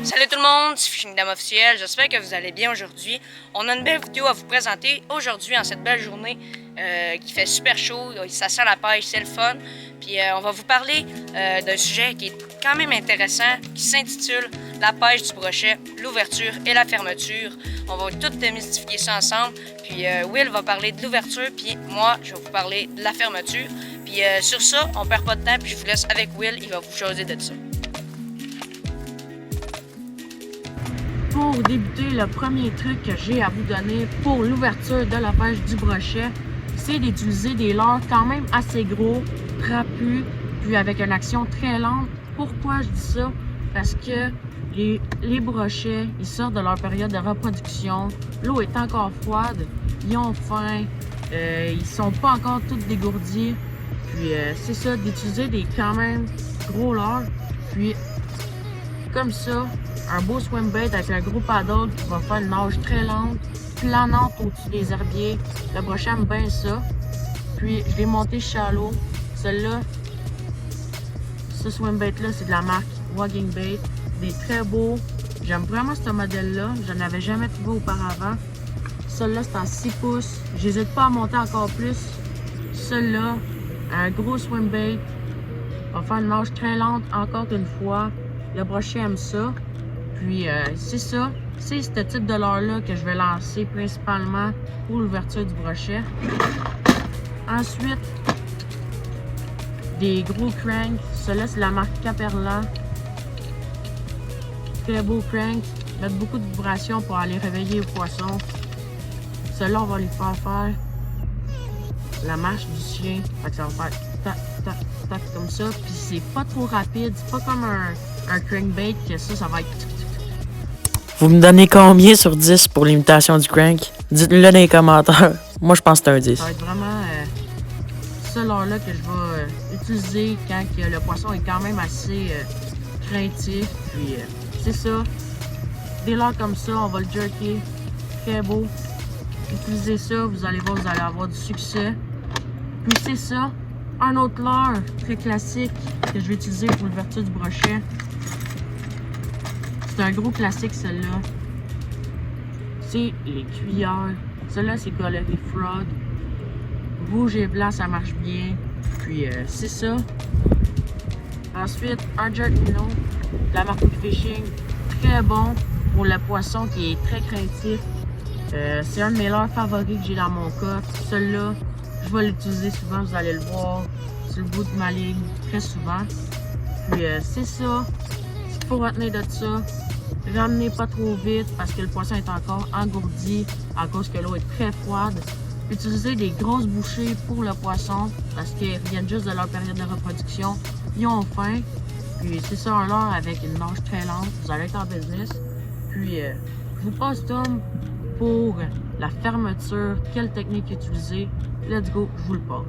Salut tout le monde, c'est Fishing Dam officiel, j'espère que vous allez bien aujourd'hui. On a une belle vidéo à vous présenter aujourd'hui en cette belle journée qui fait super chaud, ça sent la pêche, c'est le fun. Puis on va vous parler d'un sujet qui est quand même intéressant, qui s'intitule la pêche du brochet, l'ouverture et la fermeture. On va tout démystifier ça ensemble. Puis Will va parler de l'ouverture, puis moi je vais vous parler de la fermeture. Puis sur ça, on perd pas de temps, puis je vous laisse avec Will, il va vous jaser de ça. Pour débuter, le premier truc que j'ai à vous donner pour l'ouverture de la pêche du brochet, c'est d'utiliser des leurres quand même assez gros, trapus, puis avec une action très lente. Pourquoi je dis ça? Parce que les brochets, ils sortent de leur période de reproduction, l'eau est encore froide, ils ont faim, ils sont pas encore tous dégourdis. Puis c'est ça, d'utiliser des quand même gros leurres, puis comme ça, un beau swim bait avec un gros paddle qui va faire une nage très lente, planante au-dessus des herbiers. Le brochet aime bien ça. Puis je l'ai monté shallow. Celui-là, ce swim bait-là, c'est de la marque Wagging Bait. Il est très beau. J'aime vraiment ce modèle-là. Je n'avais jamais trouvé auparavant. Celui-là, c'est en 6 pouces. J'hésite pas à monter encore plus. Celui-là, un gros swim bait. Va faire une nage très lente encore une fois. Le brochet aime ça. Puis c'est ça, c'est ce type de leurre-là que je vais lancer principalement pour l'ouverture du brochet. Ensuite, des gros cranks. Celui-là, c'est la marque Caperla. Très beau crank. Mettre beaucoup de vibrations pour aller réveiller les poissons. Celui-là, on va lui faire la marche du chien. Fait que ça va faire tac, tac, tac comme ça. Puis c'est pas trop rapide. C'est pas comme un crankbait que ça va être... Vous me donnez combien sur 10 pour l'imitation du crank? Dites-le dans les commentaires. Moi, je pense que c'est un 10. Ça va être vraiment ce leurre-là que je vais utiliser quand le poisson est quand même assez craintif. Puis c'est ça. Des leurres comme ça, on va le jerker. Très beau. Utilisez ça, vous allez voir, vous allez avoir du succès. Puis c'est ça. Un autre leurre très classique que je vais utiliser pour l'ouverture du brochet. C'est un gros classique, celle-là. C'est les cuillères. Celle-là, c'est Colory Frog. Rouge et blanc, ça marche bien. Puis, c'est ça. Ensuite, un jerk minnow de la marque Fishing. Très bon pour le poisson qui est très craintif. C'est un de mes leurres favoris que j'ai dans mon coffre. Celui-là, je vais l'utiliser souvent, vous allez le voir. Sur le bout de ma ligne, très souvent. Puis, c'est ça. Ce qu'il faut retenir de ça. Ramenez pas trop vite parce que le poisson est encore engourdi à cause que l'eau est très froide. Utilisez des grosses bouchées pour le poisson parce qu'ils viennent juste de leur période de reproduction. Ils ont faim. Puis c'est ça un leurre avec une nage très lente. Vous allez être en business. Puis je vous passe Tom pour la fermeture. Quelle technique utiliser? Let's go, je vous le passe.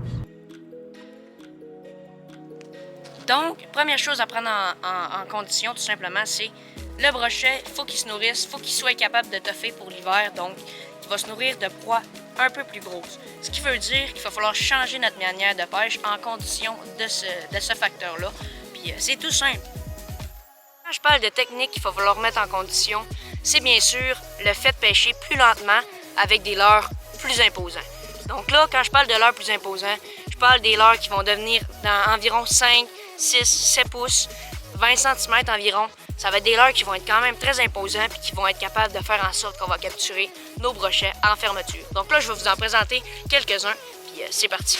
Donc, première chose à prendre en condition, tout simplement, c'est le brochet, il faut qu'il se nourrisse, il faut qu'il soit capable de toffer pour l'hiver. Donc, il va se nourrir de proies un peu plus grosses. Ce qui veut dire qu'il va falloir changer notre manière de pêche en condition de ce facteur-là. Puis, c'est tout simple. Quand je parle de technique qu'il va falloir mettre en condition, c'est bien sûr le fait de pêcher plus lentement avec des leurres plus imposants. Donc là, quand je parle de leurres plus imposants, je parle des leurres qui vont devenir dans environ 5, 6, 7 pouces, 20 cm environ. Ça va être des leurres qui vont être quand même très imposants puis qui vont être capables de faire en sorte qu'on va capturer nos brochets en fermeture. Donc là, je vais vous en présenter quelques-uns, puis c'est parti.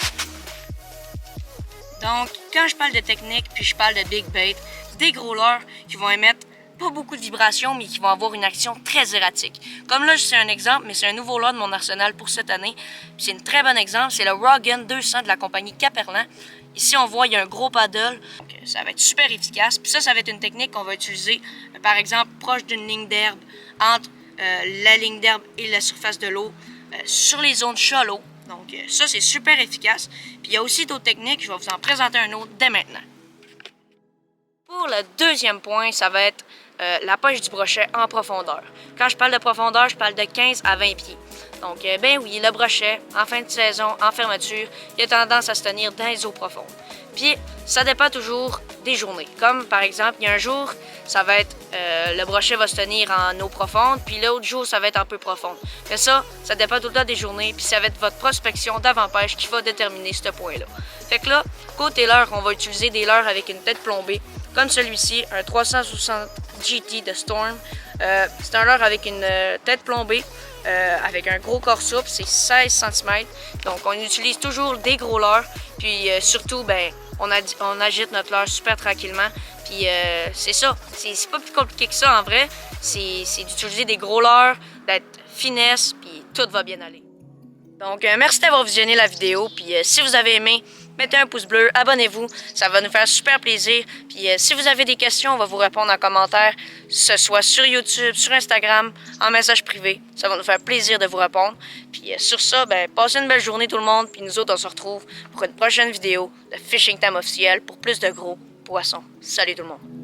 Donc, quand je parle de technique puis je parle de big bait, des gros leurres qui vont émettre pas beaucoup de vibrations, mais qui vont avoir une action très erratique. Comme là, c'est un exemple, mais c'est un nouveau leurre de mon arsenal pour cette année. C'est un très bon exemple, c'est le Rogan 200 de la compagnie Caperlan. Ici, on voit, il y a un gros paddle, donc ça va être super efficace. Puis ça va être une technique qu'on va utiliser, par exemple, proche d'une ligne d'herbe, entre la ligne d'herbe et la surface de l'eau, sur les zones shallow. Donc ça, c'est super efficace. Puis il y a aussi d'autres techniques, je vais vous en présenter un autre dès maintenant. Pour le deuxième point, ça va être la pêche du brochet en profondeur. Quand je parle de profondeur, je parle de 15 à 20 pieds. Donc, ben oui, le brochet, en fin de saison, en fermeture, il a tendance à se tenir dans les eaux profondes. Puis, ça dépend toujours des journées. Comme, par exemple, il y a un jour, ça va être, le brochet va se tenir en eau profonde, puis l'autre jour, ça va être un peu profonde. Mais ça dépend tout le temps des journées, puis ça va être votre prospection d'avant-pêche qui va déterminer ce point-là. Fait que là, côté leurre, on va utiliser des leurres avec une tête plombée, comme celui-ci, un 360 GT de Storm. C'est un leurre avec une tête plombée, avec un gros corps souple, c'est 16 cm. Donc, on utilise toujours des gros leurres, puis surtout, ben, on agite notre leurre super tranquillement. Puis c'est ça, c'est pas plus compliqué que ça en vrai. C'est d'utiliser des gros leurres, d'être finesse, puis tout va bien aller. Donc, merci d'avoir visionné la vidéo. Puis si vous avez aimé, mettez un pouce bleu, abonnez-vous, ça va nous faire super plaisir. Puis si vous avez des questions, on va vous répondre en commentaire, que ce soit sur YouTube, sur Instagram, en message privé. Ça va nous faire plaisir de vous répondre. Puis sur ça, ben, passez une belle journée tout le monde. Puis nous autres, on se retrouve pour une prochaine vidéo de Fishing Time officiel pour plus de gros poissons. Salut tout le monde!